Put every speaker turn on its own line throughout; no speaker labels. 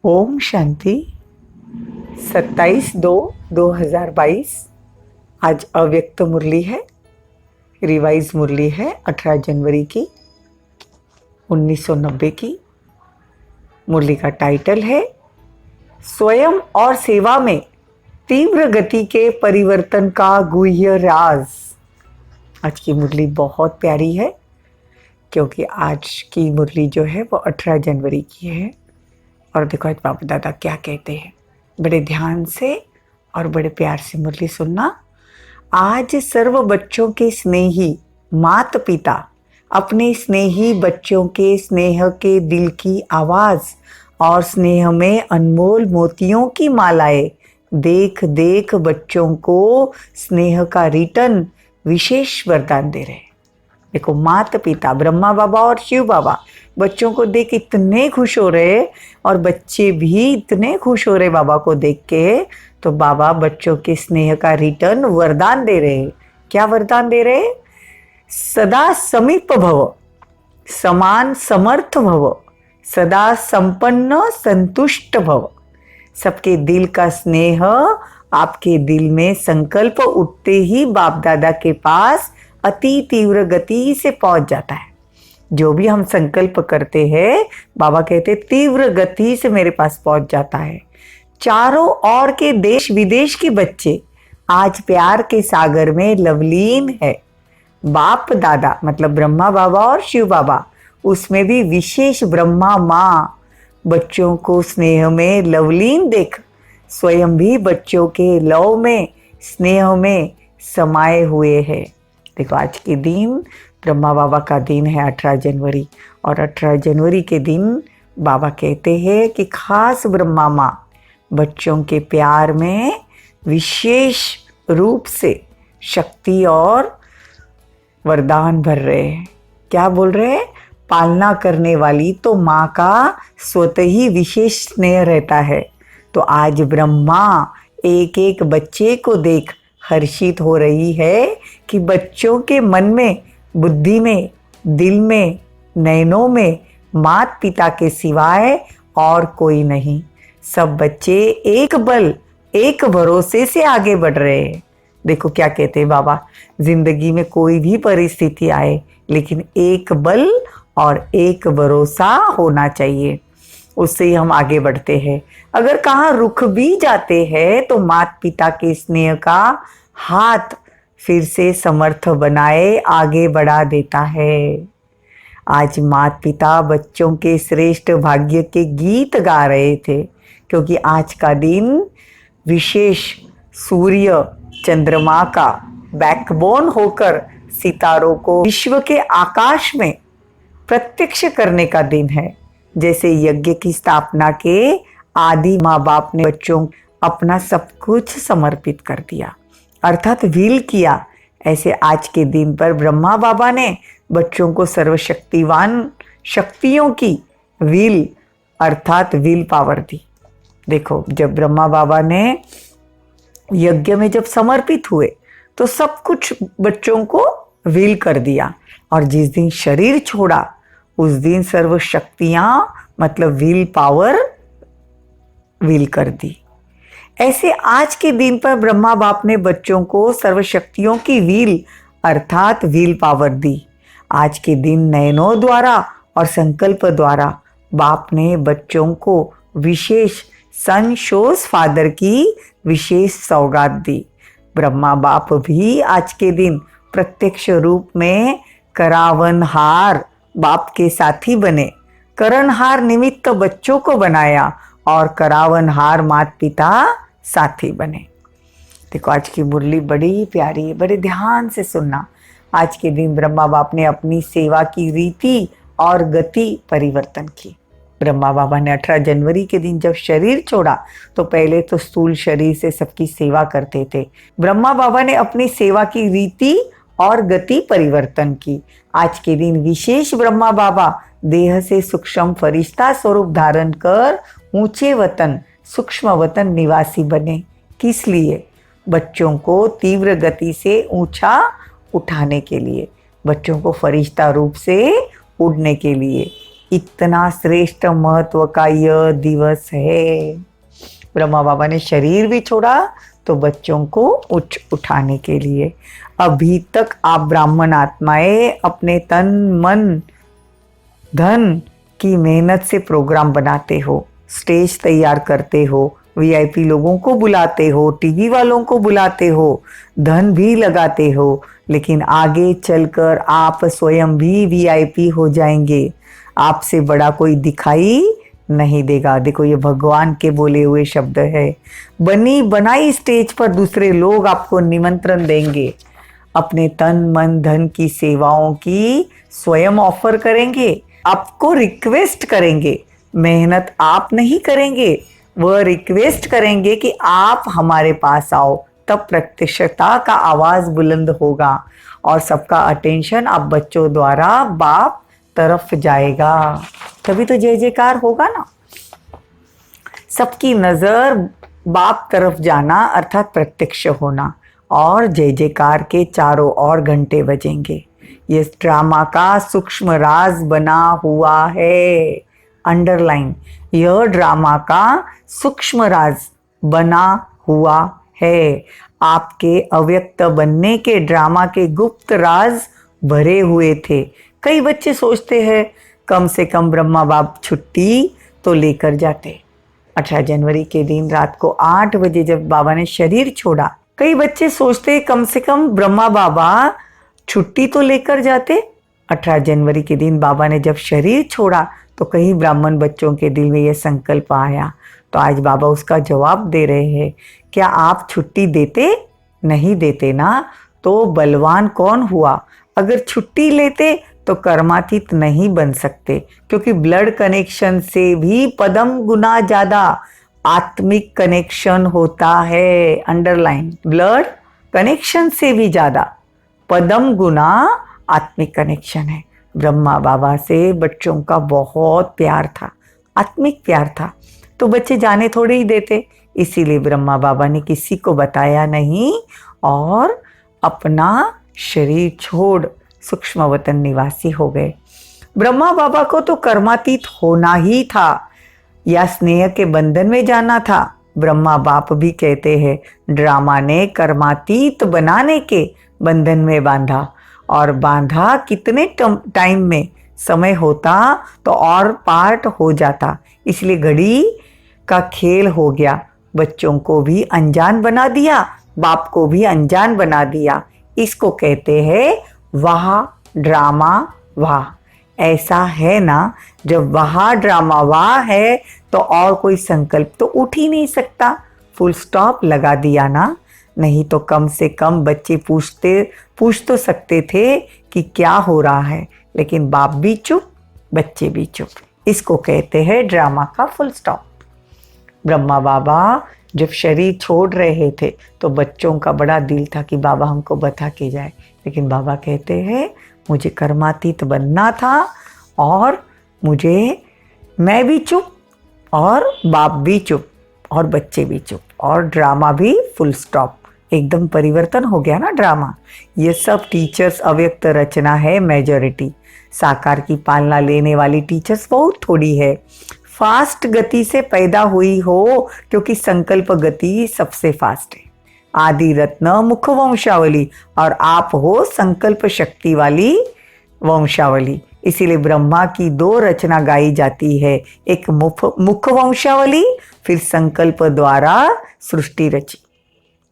ओम शांति। 27/2/2022 आज अव्यक्त मुरली है। रिवाइज मुरली है 18 जनवरी की 1990 की। मुरली का टाइटल है स्वयं और सेवा में तीव्र गति के परिवर्तन का गुह्य राज। आज की मुरली बहुत प्यारी है क्योंकि आज की मुरली जो है वो 18 जनवरी की है। और देखो आज बाबा दादा क्या कहते हैं, बड़े ध्यान से और बड़े प्यार से मुरली सुनना। आज सर्व बच्चों के स्नेही माता पिता अपने स्नेही बच्चों के स्नेह के दिल की आवाज और स्नेह में अनमोल मोतियों की मालाएं देख देख बच्चों को स्नेह का रिटर्न विशेष वरदान दे रहे हैं। देखो माता पिता ब्रह्मा बाबा और शिव बाबा बच्चों को देख इतने खुश हो रहे और बच्चे भी इतने खुश हो रहे बाबा को देख के। तो बाबा बच्चों के स्नेह का रिटर्न वरदान दे रहे। क्या वरदान दे रहे? सदा समीप भव, समान समर्थ भव, सदा संपन्न संतुष्ट भव। सबके दिल का स्नेह आपके दिल में संकल्प उठते ही बाप दादा के पास अति तीव्र गति से पहुंच जाता है। जो भी हम संकल्प करते हैं बाबा कहते तीव्र गति से मेरे पास पहुंच जाता है। चारों ओर के देश विदेश के बच्चे आज प्यार के सागर में लवलीन है। बाप दादा मतलब ब्रह्मा बाबा और शिव बाबा, उसमें भी विशेष ब्रह्मा माँ बच्चों को स्नेह में लवलीन देख स्वयं भी बच्चों के लव में स्नेह में समाये हुए हैं। देखो आज के दिन ब्रह्मा बाबा का दिन है 18 जनवरी और 18 जनवरी के दिन बाबा कहते हैं कि खास ब्रह्मा माँ बच्चों के प्यार में विशेष रूप से शक्ति और वरदान भर रहे हैं। क्या बोल रहे हैं? पालना करने वाली तो माँ का स्वतः ही विशेष स्नेह रहता है। तो आज ब्रह्मा एक एक बच्चे को देख हर्षित हो रही है कि बच्चों के मन में, बुद्धि में, दिल में, नयनों में माता पिता के सिवाय और कोई नहीं। सब बच्चे एक बल एक भरोसे से आगे बढ़ रहे हैं। देखो क्या कहते हैं बाबा, जिंदगी में कोई भी परिस्थिति आए लेकिन एक बल और एक भरोसा होना चाहिए, उससे ही हम आगे बढ़ते हैं। अगर कहाँ रुक भी जाते हैं तो माता पिता के स्नेह का हाथ फिर से समर्थ बनाए आगे बढ़ा देता है। आज माता पिता बच्चों के श्रेष्ठ भाग्य के गीत गा रहे थे क्योंकि आज का दिन विशेष सूर्य चंद्रमा का बैकबोन होकर सितारों को विश्व के आकाश में प्रत्यक्ष करने का दिन है। जैसे यज्ञ की स्थापना के आदि माँ बाप ने बच्चों अपना सब कुछ समर्पित कर दिया अर्थात विल किया, ऐसे आज के दिन पर ब्रह्मा बाबा ने बच्चों को सर्वशक्तिवान शक्तियों की विल अर्थात विल पावर दी। देखो जब ब्रह्मा बाबा ने यज्ञ में जब समर्पित हुए तो सब कुछ बच्चों को विल कर दिया और जिस दिन शरीर छोड़ा उस दिन सर्व शक्तियां मतलब विल पावर विल कर दी। ऐसे आज के दिन पर ब्रह्मा बाप ने बच्चों को सर्व शक्तियों की विल अर्थात विल पावर दी। आज के दिन नयनों द्वारा और संकल्प द्वारा बाप ने बच्चों को विशेष सन शोज फादर की विशेष सौगात दी। ब्रह्मा बाप भी आज के दिन प्रत्यक्ष रूप में करावनहार बाप के साथी बने, करणहार निमित्त बच्चों को बनाया और करावनहार माता पिता साथी बने। देखो आज की मुरली बड़ी प्यारी है, बड़े ध्यान से सुनना। आज के दिन ब्रह्मा बाप ने अपनी सेवा की रीति और गति परिवर्तन की। ब्रह्मा बाबा ने 18 जनवरी के दिन जब शरीर छोड़ा तो पहले तो स्थूल शरीर से सबकी सेवा करते थे। ब्रह्मा बाबा ने अपनी सेवा की रीति और गति परिवर्तन की। आज के दिन विशेष ब्रह्मा बाबा देह से सूक्ष्म फरिश्ता स्वरूप धारण कर ऊंचे वतन सूक्ष्म वतन निवासी बने। किस लिए? बच्चों को तीव्र गति से ऊंचा उठाने के लिए, बच्चों को फरिश्ता रूप से उड़ने के लिए। इतना श्रेष्ठ महत्व का यह दिवस है। ब्रह्मा बाबा ने शरीर भी छोड़ा तो बच्चों को उठाने के लिए। अभी तक आप ब्राह्मण आत्माएं अपने तन मन धन की मेहनत से प्रोग्राम बनाते हो, स्टेज तैयार करते हो, वीआईपी लोगों को बुलाते हो, टीवी वालों को बुलाते हो, धन भी लगाते हो, लेकिन आगे चलकर आप स्वयं भी वीआईपी हो जाएंगे। आपसे बड़ा कोई दिखाई नहीं देगा। देखो, ये भगवान के बोले हुए शब्द है। बनी बनाई स्टेज पर दूसरे लोग आपको निमंत्रण देंगे, अपने तन मन धन की सेवाओं की स्वयं ऑफर करेंगे, आपको रिक्वेस्ट करेंगे। मेहनत आप नहीं करेंगे, वह रिक्वेस्ट करेंगे कि आप हमारे पास आओ। तब प्रत्यक्षता का आवाज बुलंद होगा और सबका अटेंशन आप बच्चों द्वारा बाप तरफ जाएगा। तभी तो जय जयकार होगा ना। सबकी नजर बाप तरफ जाना अर्थात प्रत्यक्ष होना, और जय जयकार के चारों ओर घंटे बजेंगे। ये ड्रामा का सूक्ष्म राज बना हुआ है। अंडरलाइन, यह ड्रामा का सूक्ष्म राज बना हुआ है। आपके अव्यक्त बनने के ड्रामा के गुप्त राज भरे हुए थे। कई बच्चे सोचते हैं कम से कम ब्रह्मा बाप छुट्टी तो लेकर जाते। 18 जनवरी के दिन रात को 8 बजे जब बाबा ने शरीर छोड़ा, कई बच्चे सोचते कम से कम ब्रह्मा बाबा छुट्टी तो लेकर जाते। 18 जनवरी के दिन बाबा ने जब शरीर छोड़ा तो कई ब्राह्मण बच्चों के दिल में यह संकल्प आया। तो आज बाबा उसका जवाब दे रहे हैं, क्या आप छुट्टी देते? नहीं देते ना, तो बलवान कौन हुआ? अगर छुट्टी लेते तो कर्मातीत नहीं बन सकते, क्योंकि ब्लड कनेक्शन से भी पदम गुना ज्यादा आत्मिक कनेक्शन होता है। अंडरलाइन, ब्लड कनेक्शन से भी ज्यादा पदम गुना आत्मिक कनेक्शन है। ब्रह्मा बाबा से बच्चों का बहुत प्यार था, आत्मिक प्यार था, तो बच्चे जाने थोड़े ही देते। इसीलिए ब्रह्मा बाबा ने किसी को बताया नहीं और अपना शरीर छोड़ सूक्ष्म वतन निवासी हो गए। ब्रह्मा बाबा को तो कर्मातीत होना ही था या स्नेह के बंधन में जाना था। ब्रह्मा बाप भी कहते हैं, ड्रामा ने कर्मातीत बनाने के बंधन में बांधा, और बांधा कितने टाइम में, समय होता तो और पार्ट हो जाता। इसलिए घड़ी का खेल हो गया, बच्चों को भी अनजान बना दिया, बाप को भी अनजान बना दिया। इसको कहते हैं वाह ड्रामा वाह। ऐसा है ना, जब वाह ड्रामा वाह है तो और कोई संकल्प तो उठ ही नहीं सकता। फुल स्टॉप लगा दिया ना। नहीं तो कम से कम बच्चे पूछ तो सकते थे कि क्या हो रहा है, लेकिन बाप भी चुप, बच्चे भी चुप। इसको कहते हैं ड्रामा का फुल स्टॉप। ब्रह्मा बाबा जब शरीर छोड़ रहे थे तो बच्चों का बड़ा दिल था कि बाबा हमको बता के जाए, लेकिन बाबा कहते हैं मुझे कर्मातीत बनना था, और मैं भी चुप और बाप भी चुप और बच्चे भी चुप और ड्रामा भी फुल स्टॉप। एकदम परिवर्तन हो गया ना ड्रामा। ये सब टीचर्स अव्यक्त रचना है मेजॉरिटी। साकार की पालना लेने वाली टीचर्स बहुत थोड़ी है। फास्ट गति से पैदा हुई हो, क्योंकि संकल्प गति सबसे फास्ट है। आदि रत्न मुख वंशावली, और आप हो संकल्प शक्ति वाली वंशावली। इसीलिए ब्रह्मा की 2 रचना गाई जाती है, एक मुख वंशावली, फिर संकल्प द्वारा सृष्टि रची।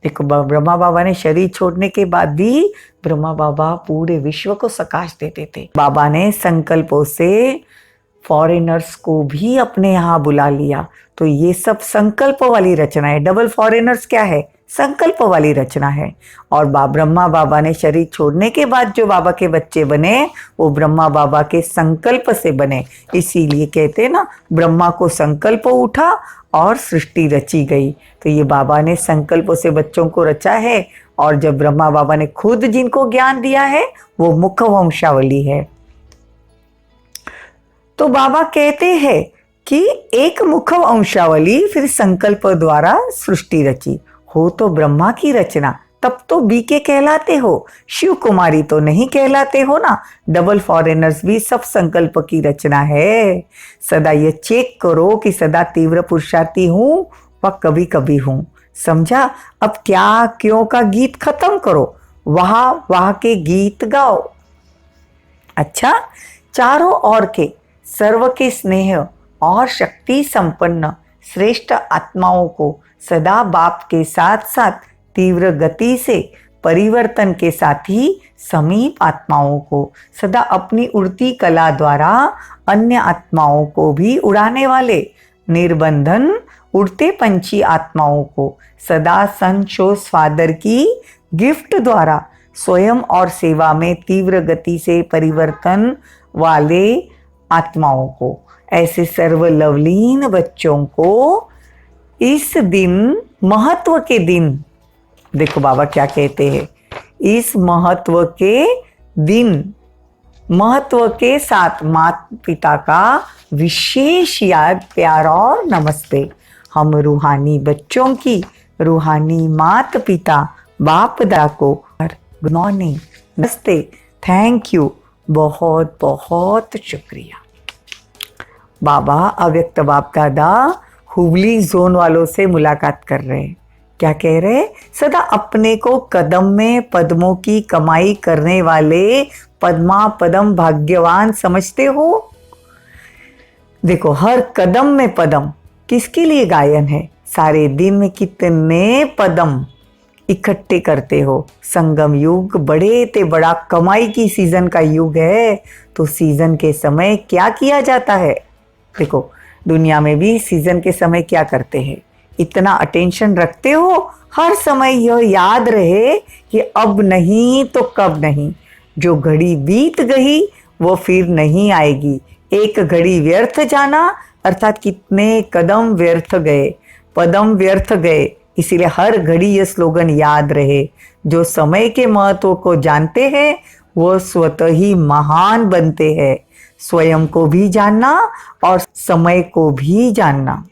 देखो, ब्रह्मा बाबा ने शरीर छोड़ने के बाद भी ब्रह्मा बाबा पूरे विश्व को सकाश देते थे। बाबा ने संकल्पों से फॉरेनर्स को भी अपने यहाँ बुला लिया। तो ये सब संकल्प वाली रचना है। डबल फॉरेनर्स क्या है? संकल्प वाली रचना है। और ब्रह्मा बाबा ने शरीर छोड़ने के बाद जो बाबा के बच्चे बने, वो ब्रह्मा बाबा के संकल्प से बने। इसीलिए कहते हैं ना, ब्रह्मा को संकल्प उठा और सृष्टि रची गई। तो ये बाबा ने संकल्पों से बच्चों को रचा है, और जब ब्रह्मा बाबा ने खुद जिनको ज्ञान दिया है वो मुख वंशावली है। तो बाबा कहते हैं कि एक मुख वंशावली, फिर संकल्प द्वारा सृष्टि रची। हो तो ब्रह्मा की रचना, तब तो बीके कहलाते हो, शिव कुमारी तो नहीं कहलाते हो ना। डबल फॉरेनर्स भी सब संकल्प की रचना है। सदा ये चेक करो कि सदा तीव्र पुरुषार्थी हूं व कभी कभी हूं। समझा? अब क्या क्यों का गीत खत्म करो, वाह वाह के गीत गाओ। अच्छा, चारों ओर के सर्व के स्नेह और शक्ति संपन्न श्रेष्ठ आत्माओं को सदा बाप के साथ साथ तीव्र गति से परिवर्तन के साथ ही समीप आत्माओं को सदा अपनी उड़ती कला द्वारा अन्य आत्माओं को भी उड़ाने वाले निर्बंधन उड़ते पंछी आत्माओं को सदा संशोष फादर की गिफ्ट द्वारा स्वयं और सेवा में तीव्र गति से परिवर्तन वाले आत्माओं को, ऐसे सर्वलवलीन बच्चों को इस दिन, महत्व के दिन, देखो बाबा क्या कहते हैं, इस महत्व के दिन, महत्व के साथ माता पिता का विशेष याद, प्यार और नमस्ते। हम रूहानी बच्चों की रूहानी माता पिता बाप दादा को गुड मॉर्निंग, नमस्ते, थैंक यू, बहुत बहुत शुक्रिया। बाबा अव्यक्त बाप दादा हुबली जोन वालों से मुलाकात कर रहे हैं। क्या कह रहे हैं? सदा अपने को कदम में पद्मों की कमाई करने वाले पद्मा पदम भाग्यवान समझते हो। देखो, हर कदम में पदम किसके लिए गायन है? सारे दिन में कितने पदम इकट्ठे करते हो। संगम युग बड़े ते बड़ा कमाई की सीजन का युग है, तो सीजन के समय क्या किया जाता है? देखो, दुनिया में भी सीजन के समय क्या करते हैं, इतना अटेंशन रखते हो हर समय यह याद रहे कि अब नहीं तो कब नहीं। जो घड़ी बीत गई वो फिर नहीं आएगी। एक घड़ी व्यर्थ जाना अर्थात कितने कदम व्यर्थ गए, पदम व्यर्थ गए। इसीलिए हर घड़ी यह स्लोगन याद रहे, जो समय के महत्व को जानते हैं वो स्वतः ही महान बनते हैं। स्वयं को भी जानना और समय को भी जानना।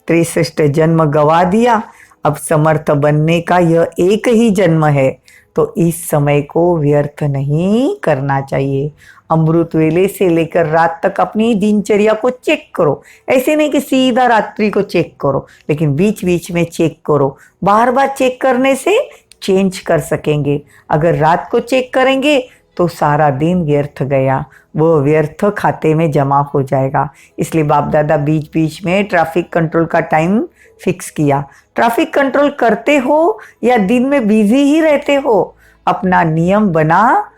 63 जन्म गवा दिया, अब समर्थ बनने का यह एक ही जन्म है, तो इस समय को व्यर्थ नहीं करना चाहिए। अमृत वेले से लेकर रात तक अपनी दिनचर्या को चेक करो। ऐसे नहीं कि सीधा रात्रि को चेक करो, लेकिन बीच बीच में चेक करो। बार बार चेक करने से चेंज कर सकेंगे। अगर रात को चेक करेंगे तो सारा दिन व्यर्थ गया, वो व्यर्थ खाते में जमा हो जाएगा। इसलिए बाप दादा बीच बीच में ट्रैफिक कंट्रोल का टाइम फिक्स किया। ट्रैफिक कंट्रोल करते हो या दिन में बिजी ही रहते हो, अपना नियम बना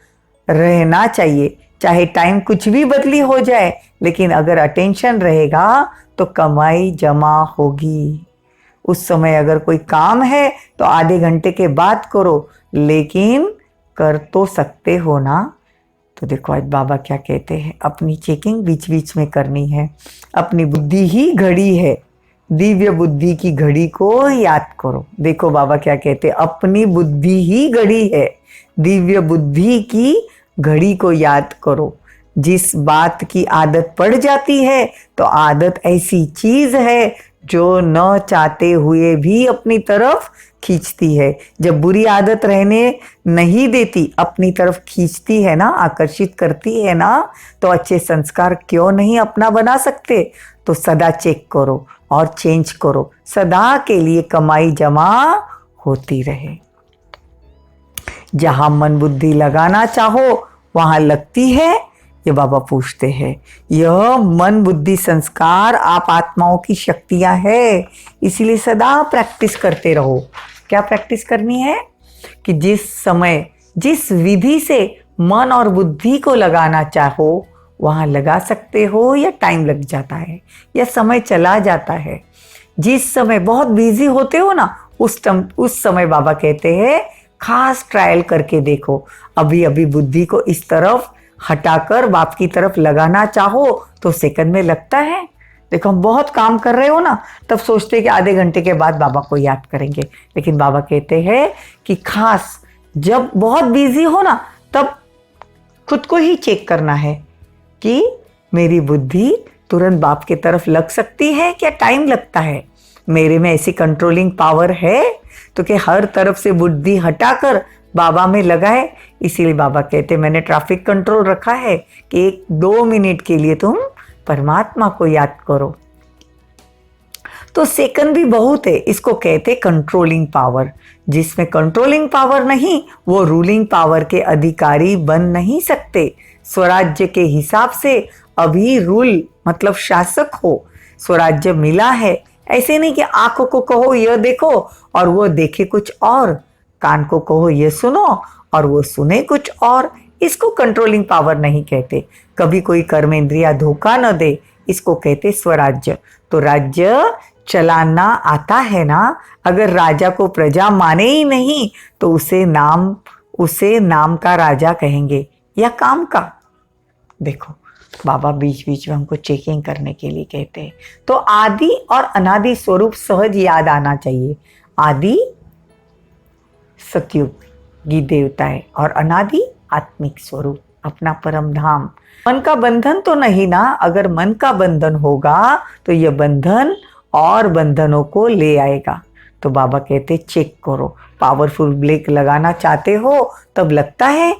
रहना चाहिए। चाहे टाइम कुछ भी बदली हो जाए, लेकिन अगर अटेंशन रहेगा तो कमाई जमा होगी। उस समय अगर कोई काम है तो आधे घंटे के बाद करो, लेकिन कर तो सकते हो ना। तो देखो आज बाबा क्या कहते हैं, अपनी चेकिंग बीच बीच में करनी है। अपनी बुद्धि ही घड़ी है, दिव्य बुद्धि की घड़ी को याद करो। देखो बाबा क्या कहते हैं, अपनी बुद्धि ही घड़ी है, दिव्य बुद्धि की घड़ी को याद करो। जिस बात की आदत पड़ जाती है तो आदत ऐसी चीज है जो न चाहते हुए भी अपनी तरफ खींचती है। जब बुरी आदत रहने नहीं देती, अपनी तरफ खींचती है ना, आकर्षित करती है ना, तो अच्छे संस्कार क्यों नहीं अपना बना सकते। तो सदा चेक करो और चेंज करो, सदा के लिए कमाई जमा होती रहे। जहां मन बुद्धि लगाना चाहो वहां लगती है, ये बाबा पूछते हैं। यह मन बुद्धि संस्कार आप आत्माओं की शक्तियां है, इसीलिए सदा प्रैक्टिस करते रहो। क्या प्रैक्टिस करनी है कि जिस समय जिस विधि से मन और बुद्धि को लगाना चाहो वहां लगा सकते हो, या टाइम लग जाता है या समय चला जाता है। जिस समय बहुत बिजी होते हो ना, उस समय बाबा कहते हैं खास ट्रायल करके देखो। अभी अभी बुद्धि को इस तरफ हटाकर बाप की तरफ लगाना चाहो तो सेकंड में लगता है। देखो, हम बहुत काम कर रहे हो ना, तब सोचते कि आधे घंटे के बाद बाबा को याद करेंगे, लेकिन बाबा कहते हैं कि खास जब बहुत बिजी हो ना, तब खुद को ही चेक करना है कि मेरी बुद्धि तुरंत बाप की तरफ लग सकती है, क्या टाइम लगता है। मेरे में ऐसी कंट्रोलिंग पावर है तो कि हर तरफ से बुद्धि हटाकर बाबा में लगाए। इसीलिए बाबा कहते मैंने ट्रैफिक कंट्रोल रखा है कि 1-2 मिनट के लिए तुम परमात्मा को याद करो। तो सेकंड भी बहुत है, इसको कहते कंट्रोलिंग पावर। जिसमें कंट्रोलिंग पावर नहीं वो रूलिंग पावर के अधिकारी बन नहीं सकते। स्वराज्य के हिसाब से अभी रूल मतलब शासक हो, स्वराज्य मिला है। ऐसे नहीं कि आंखों को कहो यह देखो और वो देखे कुछ और, कान को कहो ये सुनो और वो सुने कुछ और। इसको कंट्रोलिंग पावर नहीं कहते। कभी कोई कर्मेंद्रिया धोखा न दे, इसको कहते स्वराज्य। तो राज्य चलाना आता है ना, अगर राजा को प्रजा माने ही नहीं तो उसे नाम का राजा कहेंगे या काम का। देखो बाबा बीच बीच में हमको चेकिंग करने के लिए कहते हैं। तो आदि और अनादि स्वरूप सहज याद आना चाहिए। आदि सतयुगी देवता है और अनादि आत्मिक स्वरूप अपना परम धाम। मन का बंधन तो नहीं ना, अगर मन का बंधन होगा तो यह बंधन और बंधनों को ले आएगा। तो बाबा कहते चेक करो, पावरफुल ब्रेक लगाना चाहते हो तब लगता है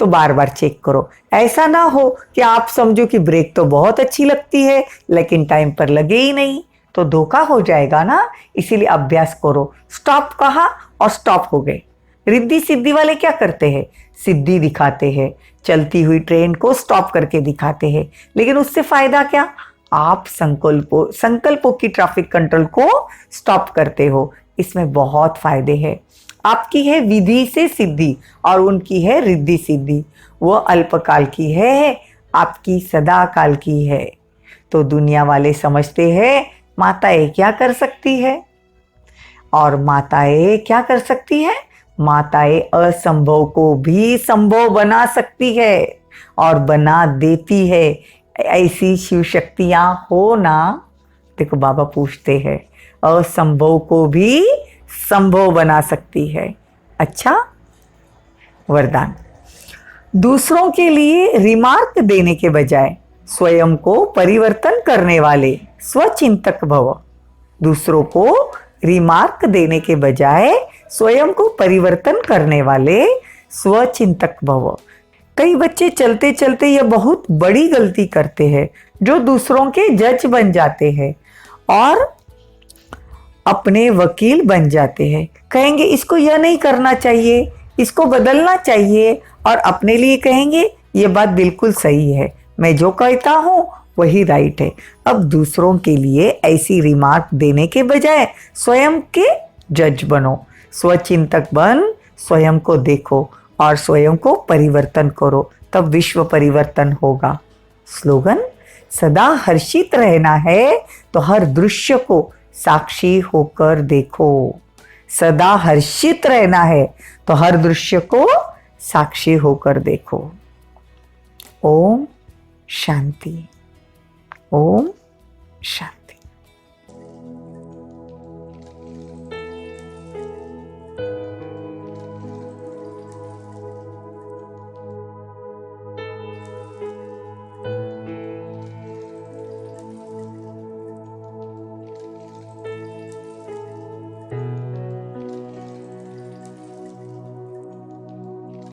तो बार बार चेक करो। ऐसा ना हो कि आप समझो कि ब्रेक तो बहुत अच्छी लगती है लेकिन टाइम पर लगे ही नहीं, तो धोखा हो जाएगा ना। इसीलिए अभ्यास करो। स्टॉप कहा और स्टॉप हो गए। रिद्धि सिद्धि वाले क्या करते हैं, सिद्धि दिखाते हैं, चलती हुई ट्रेन को स्टॉप करके दिखाते हैं, लेकिन उससे फायदा क्या, आप संकल्पों की ट्रैफिक कंट्रोल को स्टॉप करते हो। इसमें बहुत फायदे हैं। आपकी है विधि से सिद्धि और उनकी है रिद्धि सिद्धि। वो अल्पकाल की है, आपकी सदा काल की है। तो दुनिया वाले समझते हैं माताएं क्या कर सकती है, और माताएं क्या कर सकती है, माताएं असंभव को भी संभव बना सकती है और बना देती है। ऐसी शिव शक्तियां हो ना। देखो बाबा पूछते हैं असंभव को भी संभव बना सकती है। अच्छा वरदान, दूसरों के लिए रिमार्क देने के बजाय स्वयं को परिवर्तन करने वाले स्वचिंतक भव। दूसरों को रिमार्क देने के बजाय स्वयं को परिवर्तन करने वाले स्वचिंतक भव। कई बच्चे चलते चलते यह बहुत बड़ी गलती करते हैं, जो दूसरों के जज बन जाते हैं और अपने वकील बन जाते हैं। कहेंगे इसको यह नहीं करना चाहिए, इसको बदलना चाहिए, और अपने लिए कहेंगे ये बात बिल्कुल सही है, मैं जो कहता हूँ वही राइट है। अब दूसरों के लिए ऐसी रिमार्क देने के बजाय स्वयं के जज बनो, स्वचिंतक बन, स्वयं को देखो और स्वयं को परिवर्तन करो, तब विश्व परिवर्तन होगा। स्लोगन, सदा हर्षित रहना है तो हर दृश्य को साक्षी होकर देखो। सदा हर्षित रहना है तो हर दृश्य को साक्षी होकर देखो। ओम शांति। ओम शांति।